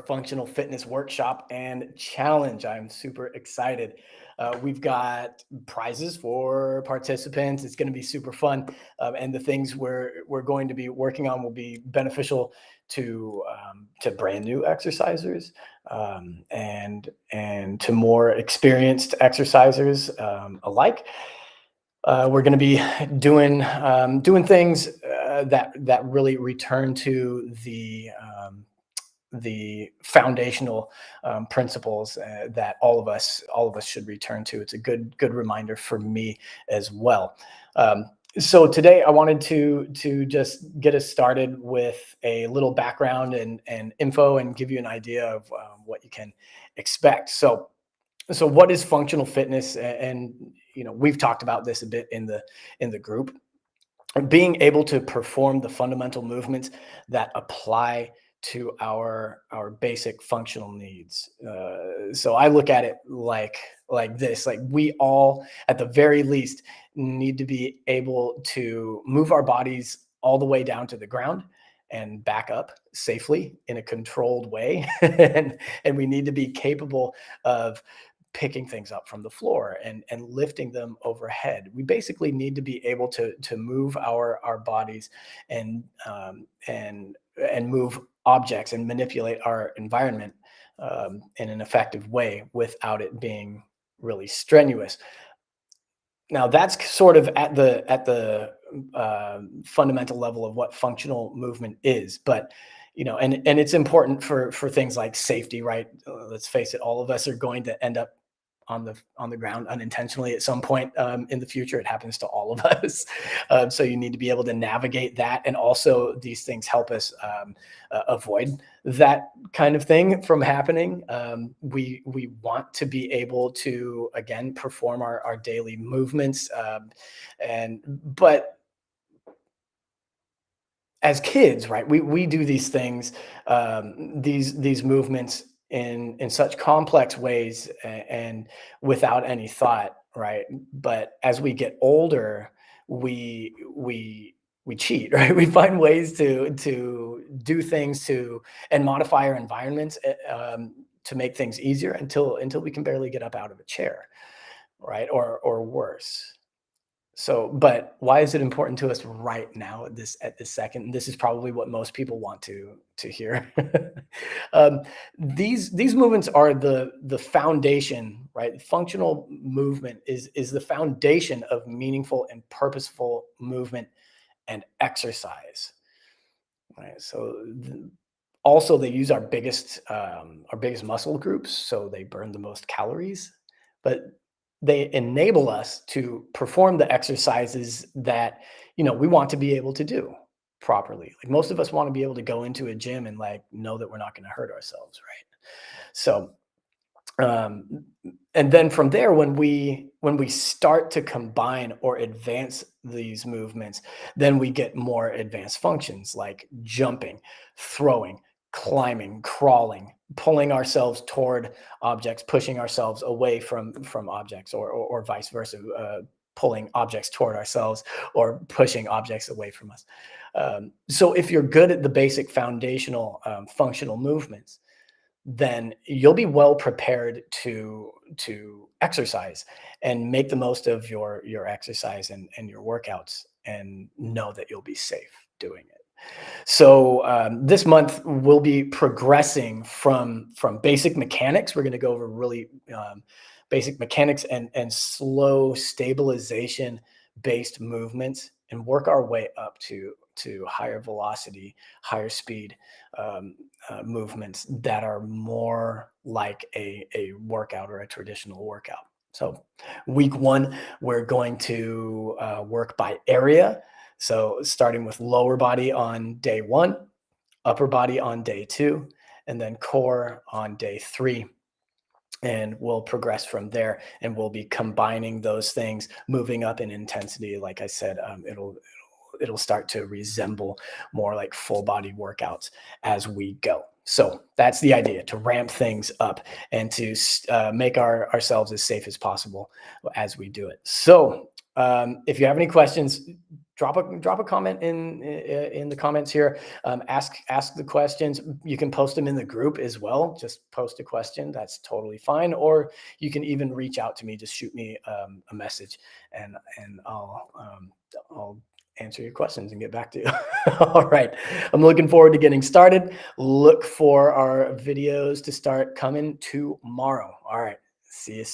functional fitness workshop and challenge. I'm super excited. We've got prizes for participants. It's going to be super fun, and the things we're going to be working on will be beneficial to brand new exercisers, and to more experienced exercisers alike. We're going to be doing things that really return to the foundational principles that all of us should return to. It's a good reminder for me as well. So today I wanted to just get us started with a little background and info and give you an idea of what you can expect. So what is functional fitness? And we've talked about this a bit in the group. Being able to perform the fundamental movements that apply to our basic functional needs. So I look at it like this: like we all, at the very least, need to be able to move our bodies all the way down to the ground and back up safely in a controlled way, and we need to be capable of picking things up from the floor and lifting them overhead. We basically need to be able to move our bodies and move objects and manipulate our environment in an effective way without it being really strenuous. Now that's sort of at the fundamental level of what functional movement is, but and it's important for things like safety, right? Let's face it, all of us are going to end up on the ground unintentionally at some point in the future. It happens to all of us. So you need to be able to navigate that, and also these things help us avoid that kind of thing from happening. We want to be able to, again, perform our daily movements, but as kids, right, we do these things, these movements in such complex ways, and without any thought, right? But as we get older, we cheat, right? We find ways to do things and modify our environments, to make things easier until we can barely get up out of a chair, right? Or worse. So, but why is it important to us right now at this second? This is probably what most people want to hear. um, these movements are the foundation, right? Functional movement is the foundation of meaningful and purposeful movement and exercise. Right. Also, they use our biggest muscle groups, so they burn the most calories, but they enable us to perform the exercises that we want to be able to do properly. Like most of us want to be able to go into a gym and like know that we're not going to hurt ourselves, right? So um, and then from there, when we start to combine or advance these movements, then we get more advanced functions like jumping, throwing, climbing, crawling, pulling ourselves toward objects, pushing ourselves away from objects, or vice versa, pulling objects toward ourselves or pushing objects away from us. So if you're good at the basic foundational functional movements, then you'll be well prepared to exercise and make the most of your exercise and your workouts, and know that you'll be safe doing it. So this month we'll be progressing from basic mechanics. We're going to go over really basic mechanics and slow stabilization based movements, and work our way up to higher velocity, higher speed movements that are more like a workout or a traditional workout. So week one, we're going to work by area. So starting with lower body on day one, upper body on day two, and then core on day three. And we'll progress from there, and we'll be combining those things, moving up in intensity. Like I said, it'll start to resemble more like full body workouts as we go. So that's the idea, to ramp things up and to make ourselves as safe as possible as we do it. So If you have any questions, drop a comment in the comments here. Ask the questions. You can post them in the group as well. Just post a question. That's totally fine. Or you can even reach out to me. Just shoot me a message, and I'll answer your questions and get back to you. All right. I'm looking forward to getting started. Look for our videos to start coming tomorrow. All right. See you soon.